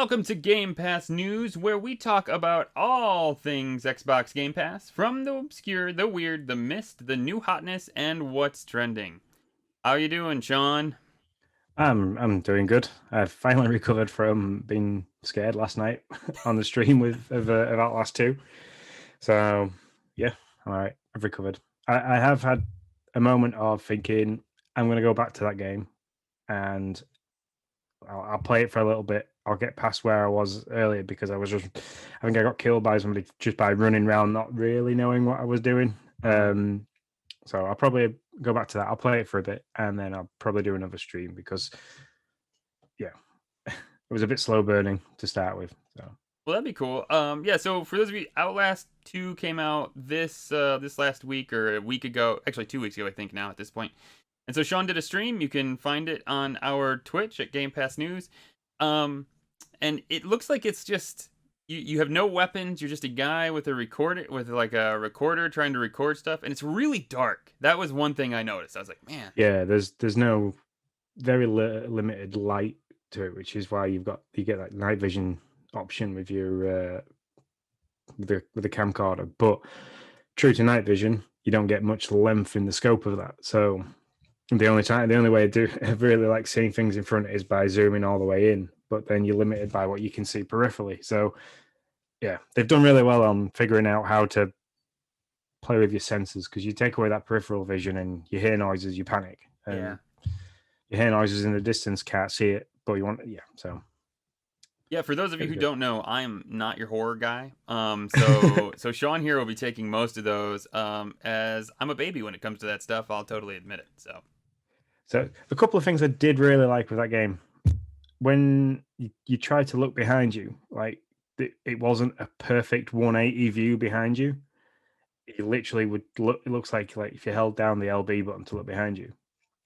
Welcome to Game Pass News, where we talk about all things Xbox Game Pass, from the obscure, the weird, the missed, the new hotness, and what's trending. How you doing, Sean? I'm doing good. I've finally recovered from being scared last night on the stream of Outlast 2. So yeah, all right, I've recovered. I have had a moment of thinking I'm going to go back to that game and I'll play it for a little bit. I'll get past where I was earlier because I think I got killed by somebody just by running around, not really knowing what I was doing. So I'll probably go back to that. I'll play it for a bit and then I'll probably do another stream because yeah, it was a bit slow burning to start with. So Well, that'd be cool. Yeah. So for those of you, Outlast 2 came out this last week or a week ago, actually 2 weeks ago, I think now at this point. And so Sean did a stream. You can find it on our Twitch at Game Pass News. Um, and it looks like it's just you have no weapons. You're just a guy with a recorder with like a recorder trying to record stuff, and it's really dark. That was one thing I noticed. I was like, man. yeah, there's no very limited light to it, which is why you get that night vision option with your with the camcorder. But true to night vision, you don't get much length in the scope of that. So the only way to really like seeing things in front is by zooming all the way in. But then you're limited by what you can see peripherally. So yeah, they've done really well on figuring out how to play with your senses because you take away that peripheral vision and you hear noises, you panic. Yeah. You hear noises in the distance, can't see it, but you want so. Yeah, for those of you Pretty who good. don't know, I am not your horror guy. So Sean here will be taking most of those. As I'm a baby when it comes to that stuff, I'll totally admit it. So a couple of things I did really like with that game, when you try to look behind you, like it wasn't a perfect 180 view behind you. It literally would look. It looks like if you held down the LB button to look behind you,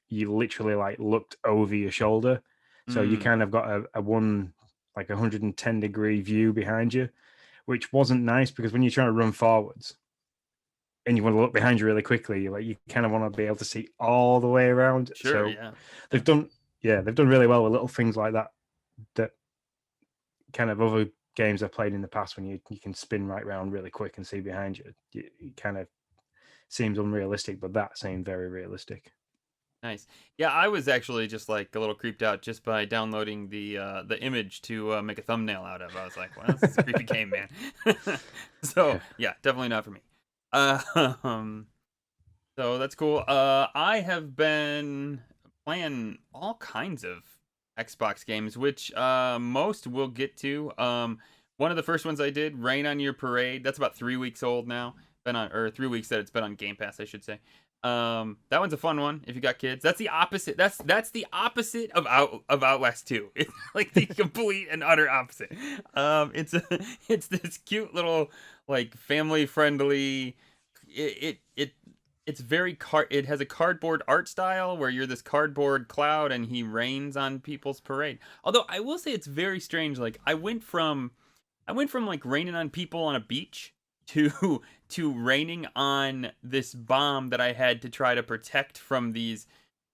you literally like looked over your shoulder. So you Mm, kind of got a 110-degree view behind you, which wasn't nice because when you're trying to run forwards and you want to look behind you really quickly, you kind of want to be able to see all the way around. sure, So yeah. they've done they've done really well with little things like that that kind of other games I've played in the past when you can spin right round really quick and see behind you. It kind of seems unrealistic, but that seemed very realistic. Nice. Yeah, I was actually just like a little creeped out just by downloading the image to make a thumbnail out of. I was like, "Well, this is a creepy game, man." So Yeah. yeah, definitely not for me. Um, so that's cool. I have been playing all kinds of Xbox games, which most we'll get to. One of the first ones I did, Rain on Your Parade. That's about 3 weeks old now. Been on or 3 weeks that it's been on Game Pass, I should say. That one's a fun one if you got kids. That's the opposite. That's the opposite of Outlast 2. It's like the complete and utter opposite. It's it's this cute little like family friendly. It it's very it has a cardboard art style where you're this cardboard cloud and he rains on people's parade. Although I will say it's very strange. Like I went from like raining on people on a beach to to raining on this bomb that I had to try to protect from these.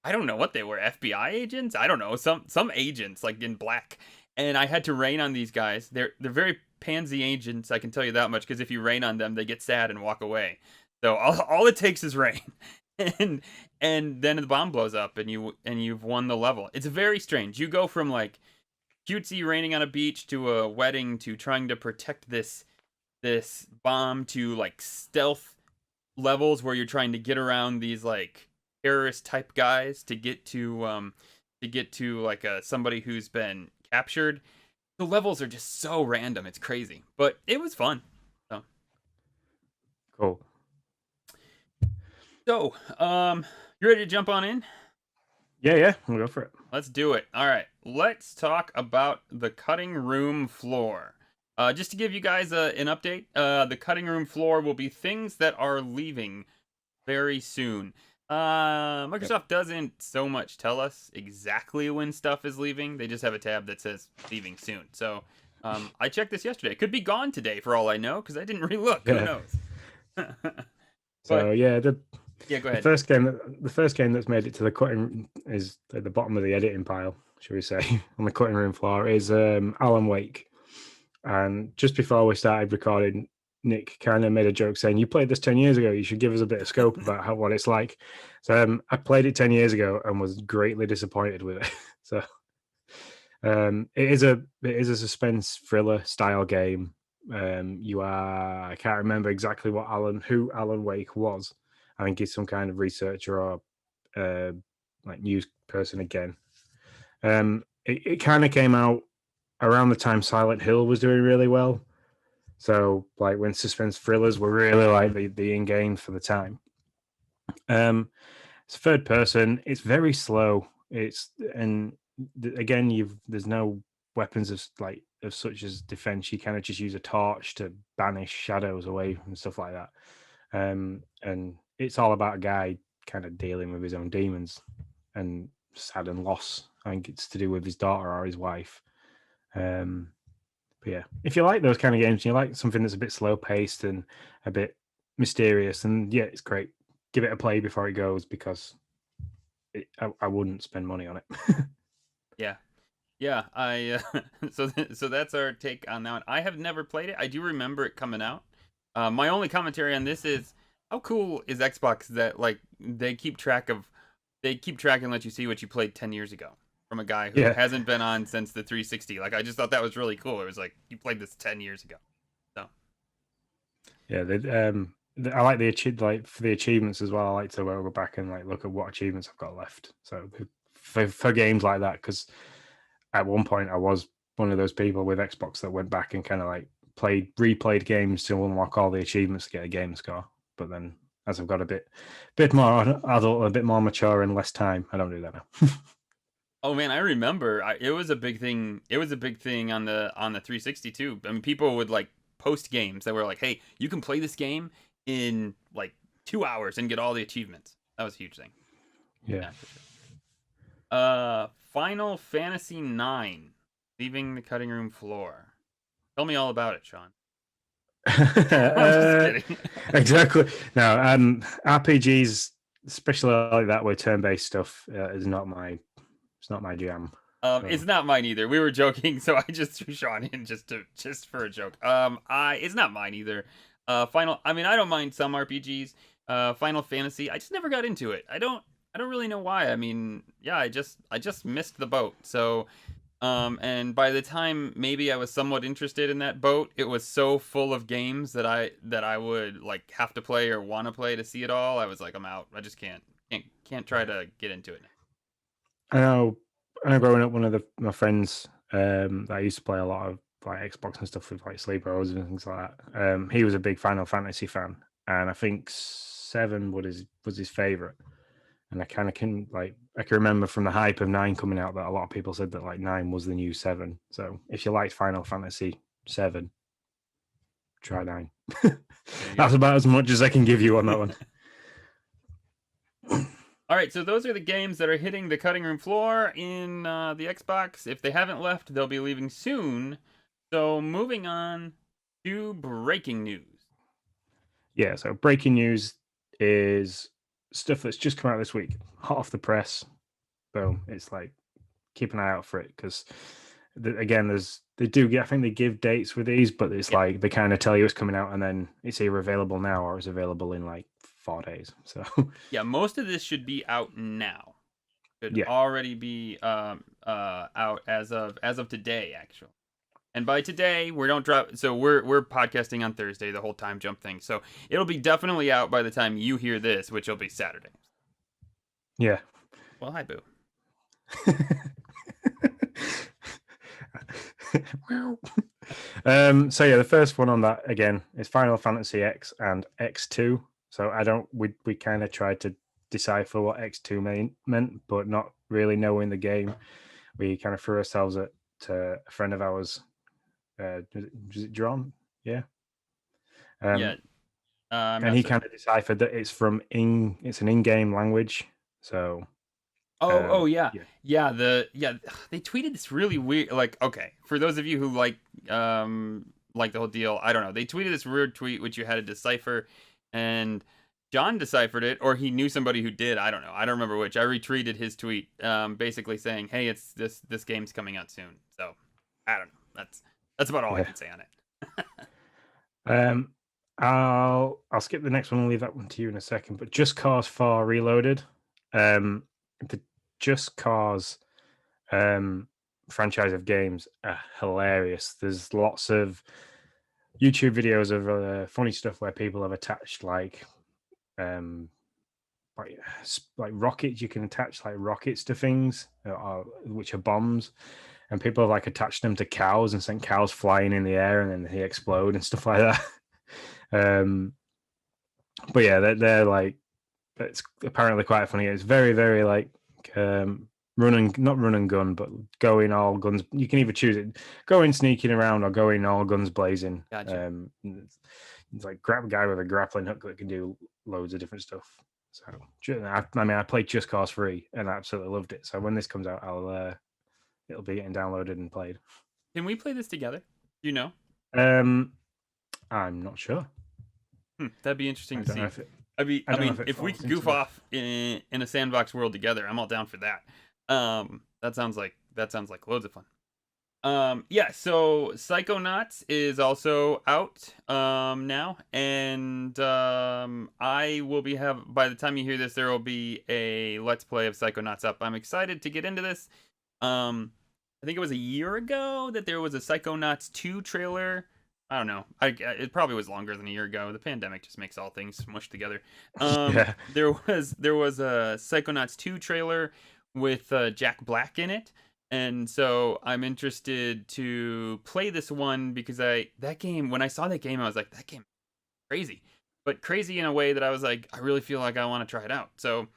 I don't know what they were, FBI agents. I don't know, some agents like in black, and I had to rain on these guys. They're very pansy agents. I can tell you that much because if you rain on them, they get sad and walk away. So all it takes is rain, and and then the bomb blows up and you've won the level. It's very strange. You go from like cutesy raining on a beach to a wedding to trying to protect this bomb to like stealth levels where you're trying to get around these like terrorist type guys to get to like somebody who's been captured. The levels are just so random. It's crazy, but it was fun. So, Cool. so you ready to jump on in? Yeah, we'll go for it. Let's do it. All right, let's talk about the cutting room floor. Just to give you guys an update, the cutting room floor will be things that are leaving very soon. Yep. Microsoft doesn't so much tell us exactly when stuff is leaving. They just have a tab that says leaving soon. So I checked this yesterday. It could be gone today for all I know because I didn't really look. Who Yeah. knows? So But yeah, yeah, go the ahead. first game that's made it to the cutting is at the bottom of the editing pile. shall we say, on the cutting room floor is Alan Wake. And just before we started recording, Nick kind of made a joke saying, "You played this 10 years ago. You should give us a bit of scope about what it's like." So I played it 10 years ago and was greatly disappointed with it. So it is a suspense thriller style game. I can't remember exactly who Alan Wake was. I think he's some kind of researcher or like news person again. It kind of came out around the time Silent Hill was doing really well. So like when suspense thrillers were really like the in game for the time. It's third person. It's very slow. Again, there's no weapons of such as defense. You kind of just use a torch to banish shadows away and stuff like that. And it's all about a guy kind of dealing with his own demons and sad and loss. I think it's to do with his daughter or his wife. But yeah, if you like those kind of games, and you like something that's a bit slow paced and a bit mysterious, and yeah, it's great. Give it a play before it goes because I wouldn't spend money on it. Yeah. Yeah, so that's our take on that one. I have never played it. I do remember it coming out. My only commentary on this is how cool is Xbox that like they keep track and let you see what you played 10 years ago from a guy who Yeah, hasn't been on since the 360. Like I just thought that was really cool. It was like you played this 10 years ago. So, yeah. I like like for the achievements as well. I like to go back and like look at what achievements I've got left. So for games like that, because at one point I was one of those people with Xbox that went back and kind of like replayed games to unlock all the achievements to get a game score. But then as I've got a bit more adult, a bit more mature, and less time, I don't do that now. oh man, I remember it was a big thing. It was a big thing on the 360 too. I mean, people would like post games that were like, "Hey, you can play this game in like 2 hours and get all the achievements." That was a huge thing. Yeah. Yeah, for sure. Final Fantasy 9, leaving the cutting room floor. Tell me all about it, Sean. I'm just kidding. Exactly. No, RPGs, especially like that with turn-based stuff, is not my. It's not my jam. It's So, not mine either. We were joking, so I just threw Sean in just for a joke. It's not mine either. I mean, I don't mind some RPGs. Final Fantasy, I just never got into it. I don't really know why. I mean, yeah, I just missed the boat. So, and by the time maybe I was somewhat interested in that boat, it was so full of games that I would like have to play or want to play to see it all. I was like, I'm out. I just can't try to get into it now. I know. I know. Growing up, one of my friends that I used to play a lot of like Xbox and stuff with like sleepovers and things like that. He was a big Final Fantasy fan, and I think seven was his favorite. And I kind of I can remember from the hype of nine coming out that a lot of people said that like nine was the new seven. So if you liked Final Fantasy seven, try nine. There you go. That's about as much as I can give you on that one. All right, so those are the games that are hitting the cutting room floor in the Xbox. If they haven't left, they'll be leaving soon. So moving on to breaking news. Yeah, so breaking news is stuff that's just come out this week, hot off the press. Boom. It's like keep an eye out for it because again, I think they give dates with these, but it's Yeah, like they kind of tell you it's coming out and then it's either available now or it's available in like 4 days. So yeah, most of this should be out now. Should yeah, already be out as of today, actually. And by today, we don't drop. So we're podcasting on Thursday, the whole time jump thing. So it'll be definitely out by the time you hear this, which will be Saturday. yeah. Well, hi, Boo. So yeah, the first one on that again is Final Fantasy X and X2. So we kind of tried to decipher what X2 meant, but not really knowing the game. We kind of threw ourselves at a friend of ours. Was it John? Yeah. Yeah, Um, I'm and not he certain. kind of deciphered that it's an in-game language. So Oh yeah, yeah, they tweeted this really weird. Like, okay, for those of you who like the whole deal, I don't know. They tweeted this weird tweet which you had to decipher, and John deciphered it, or he knew somebody who did. I don't know. I don't remember which. I retweeted his tweet, basically saying, "Hey, it's this game's coming out soon." So I don't know. That's about all I Yeah. can say on it. Um, I'll skip the next one and leave that one to you in a second. But Just Cause 4 Reloaded, the Just Cause franchise of games are hilarious. There's lots of YouTube videos of funny stuff where people have attached um like rockets. You can attach like rockets to things, which are bombs, and people have like attached them to cows and sent cows flying in the air and then they explode and stuff like that. But yeah, they're like, it's apparently quite funny. It's very, very like not run and gun, but going all guns. You can either choose it, going sneaking around or going all guns blazing. Gotcha. It's like grab a guy with a grappling hook that can do loads of different stuff. So I mean, I played Just Cause 3 and I absolutely loved it. So when this comes out, it'll be getting downloaded and played. Can we play this together? Do you know? I'm not sure. That'd be interesting I to don't see. know if it. I I don't know mean, if it if we falls could goof into. off in a sandbox world together, I'm all down for that. That sounds like loads of fun. Yeah, so Psychonauts is also out now, and I will be by the time you hear this, there will be a Let's Play of Psychonauts up. I'm excited to get into this. I think it was a year ago that there was a Psychonauts 2 trailer. I don't know. It probably was longer than a year ago. The pandemic just makes all things smushed together. Yeah. There was a Psychonauts 2 trailer with Jack Black in it. And so I'm interested to play this one because that game, when I saw that game, I was like, that game is crazy. But crazy in a way that I was like, I really feel like I want to try it out. So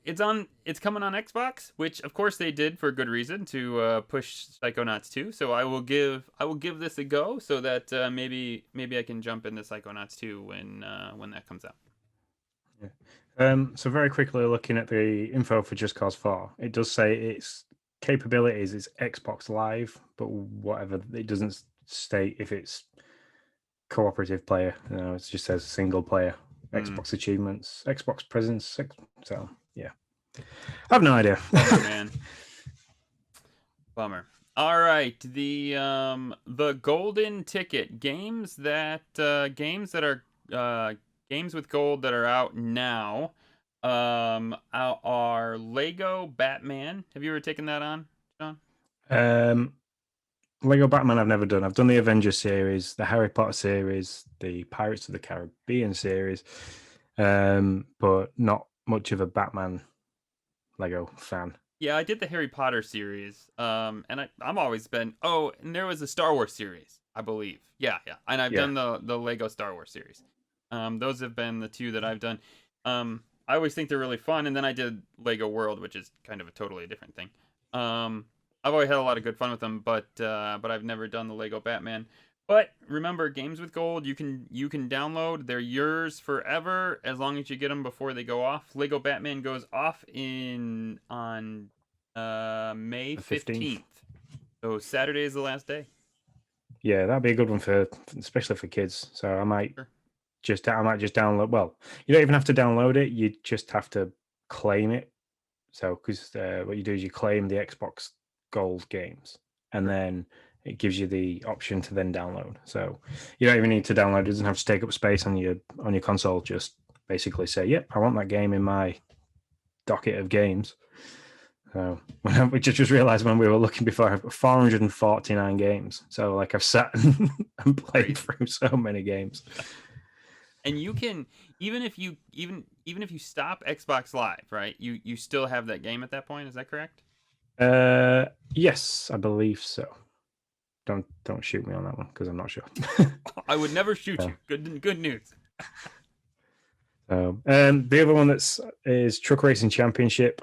it's coming on Xbox, which of course they did for good reason to push Psychonauts 2. So I will give this a go so that maybe I can jump into Psychonauts 2 when that comes out. Yeah. So very quickly looking at the info for Just Cause 4, it does say its capabilities is Xbox Live, but whatever, it doesn't state if it's cooperative player. It just says single player. Xbox achievements, Xbox presence. So yeah, I have no idea. Bummer, man. Bummer. All right, the golden ticket games that are games with gold that are out now are Lego Batman. Have you ever taken that on, John? Lego Batman I've never done. I've done the Avengers series, the Harry Potter series, the Pirates of the Caribbean series, but not much of a Batman Lego fan. Yeah, I did the Harry Potter series. And I'm always been. Oh, and there was a Star Wars series, I believe. Yeah, and I've Yeah. done the Lego Star Wars series. Those have been the two that I've done. I always think they're really fun, and then I did Lego World, which is kind of a totally different thing. I've always had a lot of good fun with them, but I've never done the Lego Batman. But remember, games with gold, you can download. They're yours forever as long as you get them before they go off. Lego Batman goes off on May The 15th. 15th. So Saturday is the last day. Yeah, that'd be a good one especially for kids. So I might Sure. just download. Well, you don't even have to download it. You just have to claim it. So because what you do is you claim the Xbox Gold games, and Sure. then it gives you the option to then download. So you don't even need to download. It doesn't have to take up space on your console. Just basically say, "Yep, I want that game in my docket of games." So we just realized when we were looking before, I've got 449 games. So like I've sat and played through so many games. And you can even if you stop Xbox Live, right? You still have that game at that point. Is that correct? Yes, I believe so. Don't shoot me on that one because I'm not sure. I would never shoot you. Good news. The other one is Truck Racing Championship.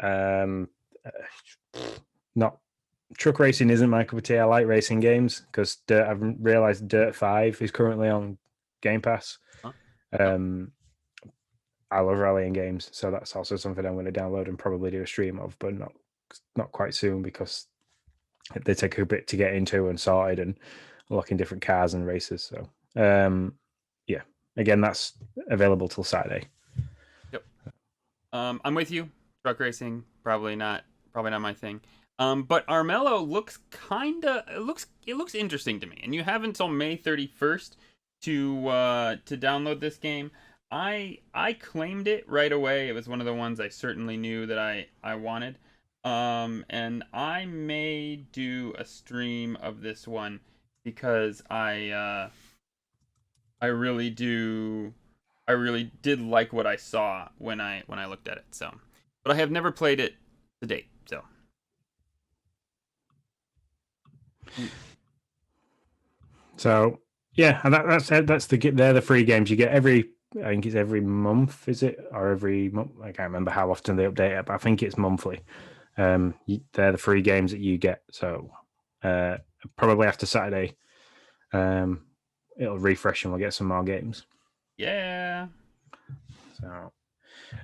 Not truck racing isn't my cup of tea. I like racing games because I've realized Dirt 5 is currently on Game Pass. Huh? I love rallying games, so that's also something I'm going to download and probably do a stream of, but not quite soon because they take a bit to get into and sorted and locking different cars and races. So yeah, again, that's available till Saturday. Yep. I'm with you. Truck racing, probably not my thing. But Armello looks it looks interesting to me. And you have until May 31st to download this game. I claimed it right away. It was one of the ones I certainly knew that I wanted. And I may do a stream of this one because I really do I really did like what I saw when I looked at it. So, but I have never played it to date. So, So yeah, and that's they're the free games you get every. I think it's every month, is it, or every month? I can't remember how often they update it, but I think it's monthly. They're the free games that you get. So probably after Saturday, it'll refresh and we'll get some more games. yeah. So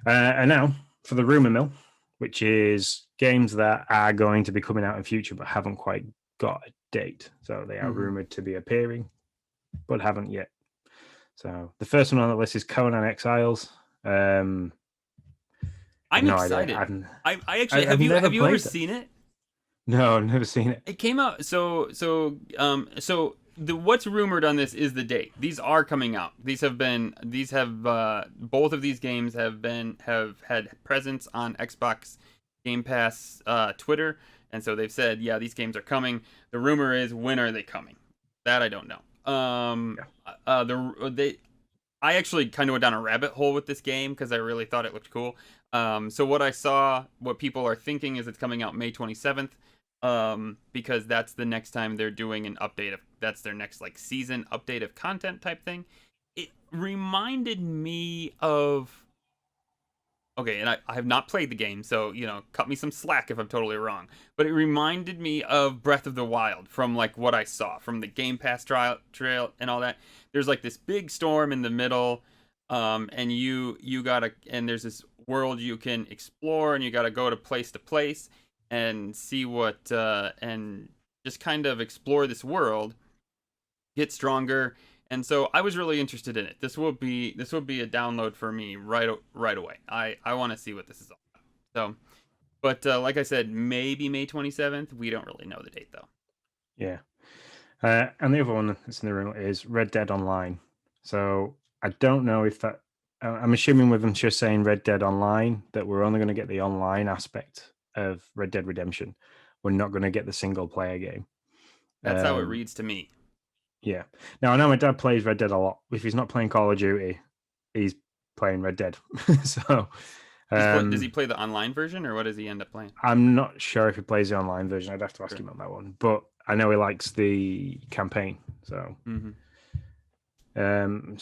and now for the rumor mill, which is games that are going to be coming out in future but haven't quite got a date. So they are rumored to be appearing, but haven't yet. So the first one on the list is Conan Exiles. I'm No excited. idea. I actually I've never have you ever played that. seen it? No, I've never seen it. It came out so the what's rumored on this is the date. These are coming out. These have both of these games have had presence on Xbox Gamepass Twitter, and so they've said, yeah, these games are coming. The rumor is, when are they coming? That I don't know. I actually kind of went down a rabbit hole with this game because I really thought it looked cool. So what people are thinking is it's coming out May 27th. Because that's the next time they're doing an update that's their next like season update of content type thing. It reminded me of okay, and I have not played the game, so cut me some slack if I'm totally wrong. But it reminded me of Breath of the Wild from like what I saw from the Game Pass trail and all that. There's like this big storm in the middle, and and there's this world you can explore, and you gotta go to place and see and just kind of explore this world, get stronger. And so I was really interested in it. This will be a download for me right away. I want to see what this is all about. So, but like I said, maybe May 27th. We don't really know the date though. Yeah. And the other one that's in the room is Red Dead Online. So I don't know if that. I'm assuming with them just saying Red Dead Online that we're only going to get the online aspect of Red Dead Redemption. We're not going to get the single player game. That's how it reads to me. Yeah. Now I know my dad plays Red Dead a lot. If he's not playing Call of Duty, he's playing Red Dead. So Does he play the online version, or what does he end up playing? I'm not sure if he plays the online version. I'd have to ask him on that one. But I know he likes the campaign. So Grand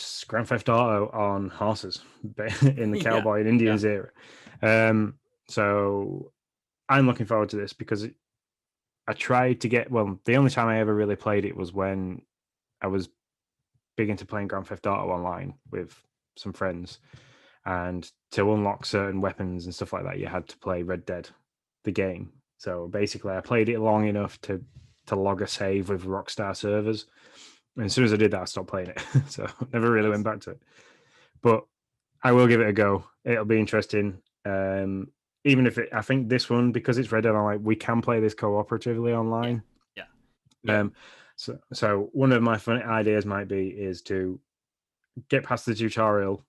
Theft Auto on horses in the cowboy and Indians era. So I'm looking forward to this because I tried to get. Well, the only time I ever really played it was when I was big into playing Grand Theft Auto online with some friends, and to unlock certain weapons and stuff like that, you had to play Red Dead, the game. So basically, I played it long enough to log a save with Rockstar servers. And as soon as I did that, I stopped playing it. So never really went back to it. But I will give it a go. It'll be interesting. Even if I think this one, because it's Red Dead Online, we can play this cooperatively online. Yeah. So one of my fun ideas might be is to get past the tutorial,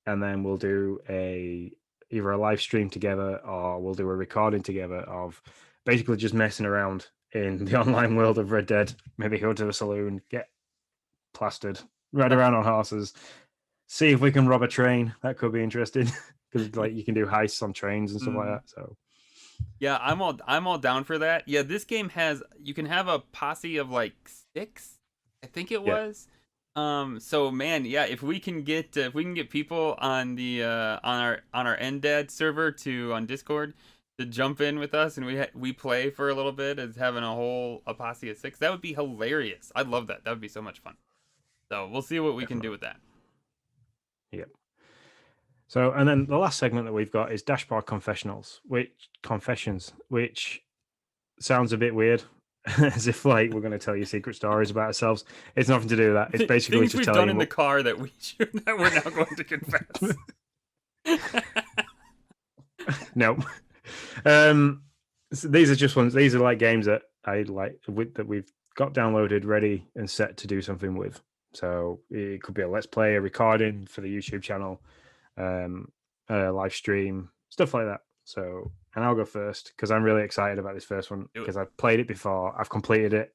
and then we'll do either a live stream together or we'll do a recording together of basically just messing around in the online world of Red Dead. Maybe go to a saloon, get plastered, ride around on horses, see if we can rob a train. That could be interesting because like you can do heists on trains and stuff like that. So yeah, I'm all down for that. Yeah, this game you can have a posse of like 6, I think it was. So man, yeah, if we can get people on the on our NDAD server on Discord to jump in with us, and we play for a little bit as having a posse of 6, that would be hilarious. I'd love that. That would be so much fun. So we'll see what we can do with that. Yep. So, and then the last segment that we've got is Dashboard Confessions, which sounds a bit weird. as if like we're going to tell you secret stories about ourselves. It's nothing to do with that. It's basically Things just we've done telling in you the car that we're now going to confess. no. So these are just ones. These are like games that I like that we've got downloaded, ready, and set to do something with. So it could be a let's play, a recording for the YouTube channel, um, a live stream, stuff like that. So, and I'll go first because I'm really excited about this first one Do it. because I've played it before. I've completed it.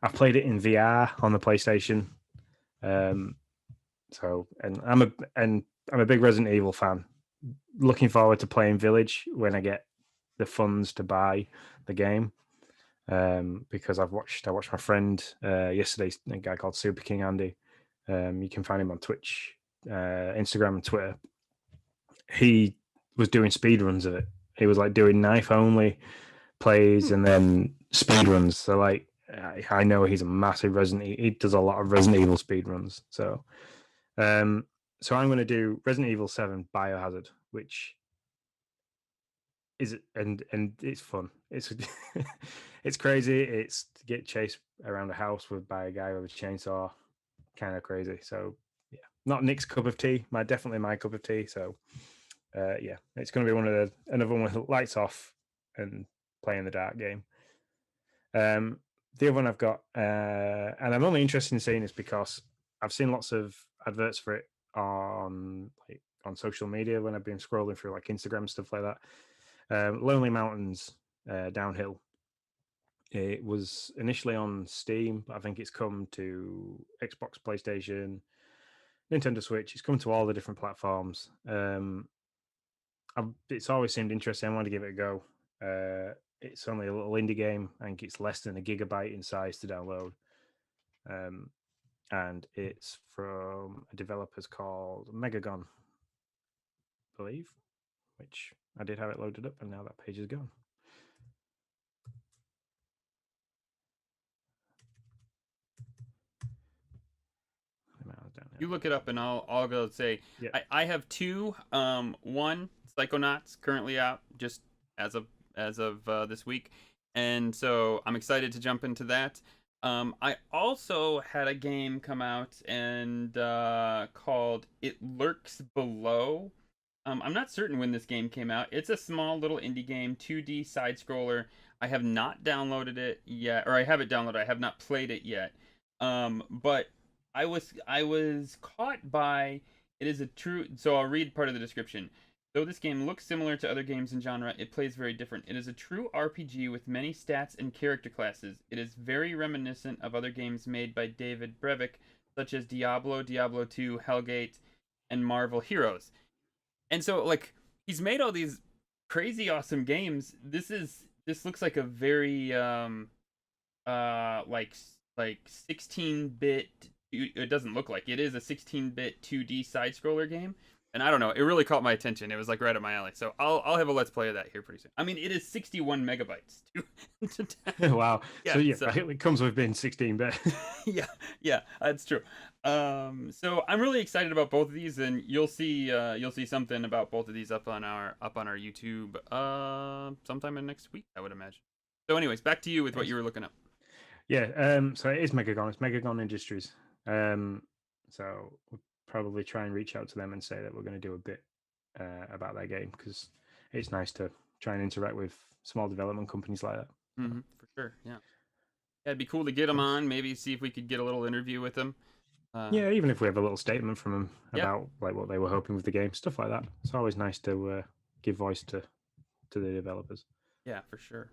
I've played it in VR on the PlayStation. Um, so, and I'm a big Resident Evil fan. Looking forward to playing Village when I get the funds to buy the game. Because I watched my friend yesterday, a guy called Super King Andy. You can find him on Twitch, Instagram, and Twitter. He was doing speed runs of it. He was like doing knife only plays and then speed runs. So like I know he's a massive Resident. He does a lot of Resident Evil speed runs. Um, so I'm going to do Resident Evil 7 Biohazard, which is and it's fun. It's it's crazy. It's to get chased around a house by a guy with a chainsaw, kind of crazy. So yeah, not Nick's cup of tea. Definitely my cup of tea. So yeah, it's going to be another one with lights off and play in the dark game. The other one I've got, and I'm only interested in seeing this because I've seen lots of adverts for it on social media when I've been scrolling through like Instagram stuff like that. Lonely Mountains Downhill. It was initially on Steam, but I think it's come to Xbox, PlayStation, Nintendo Switch. It's come to all the different platforms. It's always seemed interesting. I wanted to give it a go. It's only a little indie game. I think it's less than a gigabyte in size to download. And it's from a developer's called Megagon, I believe, which I did have it loaded up, and now that page is gone. You look it up, and I'll go say Yeah. I have two. One Psychonauts currently out just as of this week, and so I'm excited to jump into that. I also had a game come out and called It Lurks Below. I'm not certain when this game came out. It's a small little indie game, 2D side scroller. I have not downloaded it yet, or I have it downloaded. I have not played it yet. But I was caught by it is a true. So I'll read part of the description. Though this game looks similar to other games in genre, it plays very different. It is a true RPG with many stats and character classes. It is very reminiscent of other games made by David Brevik, such as Diablo, Diablo 2, Hellgate, and Marvel Heroes. And so like he's made all these crazy awesome games. This looks like a very like 16-bit. It doesn't look like it is a 16-bit 2D side scroller game, and I don't know, it really caught my attention. It was like right up my alley, so I'll have a let's play of that here pretty soon. I mean, it is 61 megabytes Wow. yeah, So yeah, so it comes with being 16-bit. yeah, yeah, that's true. So I'm really excited about both of these, and you'll see something about both of these up on our YouTube sometime in next week, I would imagine. So anyways, back to you with what you were looking up. Yeah. So it is Megagon. It's Megagon Industries. So we'll probably try and reach out to them and say that we're going to do a bit about that game because it's nice to try and interact with small development companies like that. For sure, yeah. Yeah, it'd be cool to get them on. Maybe see if we could get a little interview with them. Yeah, even if we have a little statement from them Yeah, about like what they were hoping with the game, stuff like that. It's always nice to give voice to the developers. yeah, for sure.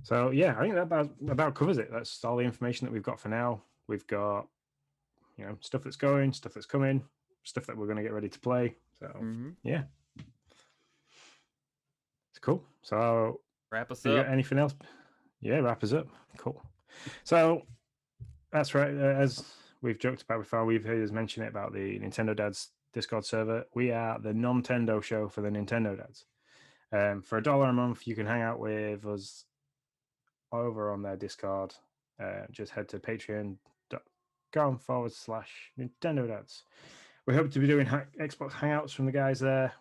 So yeah, I think that about covers it. That's all the information that we've got for now. We've got stuff that's going, stuff that's coming, stuff that we're going to get ready to play. So yeah, it's cool. So Wrap us you up. got anything else? Yeah, wrap us up. Cool. So that's right. As we've joked about before, we've heard us mention it about the Nintendo Dads Discord server. We are the Nintendo show for the Nintendo Dads. For $1 a month, you can hang out with us over on their Discord. Just head to patreon.com/Nintendo Dads. We hope to be doing Xbox Hangouts from the guys there.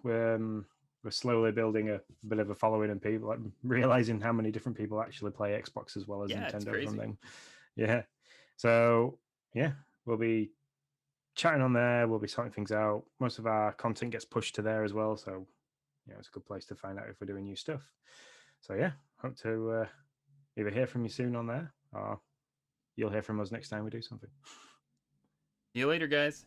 we're slowly building a bit of a following and people like, realizing how many different people actually play Xbox as well as Yeah, it's Nintendo from crazy. them. Yeah. So yeah, we'll be chatting on there. We'll be sorting things out. Most of our content gets pushed to there as well. So it's a good place to find out if we're doing new stuff. So yeah, hope to either hear from you soon on there or you'll hear from us next time we do something. See you later, guys.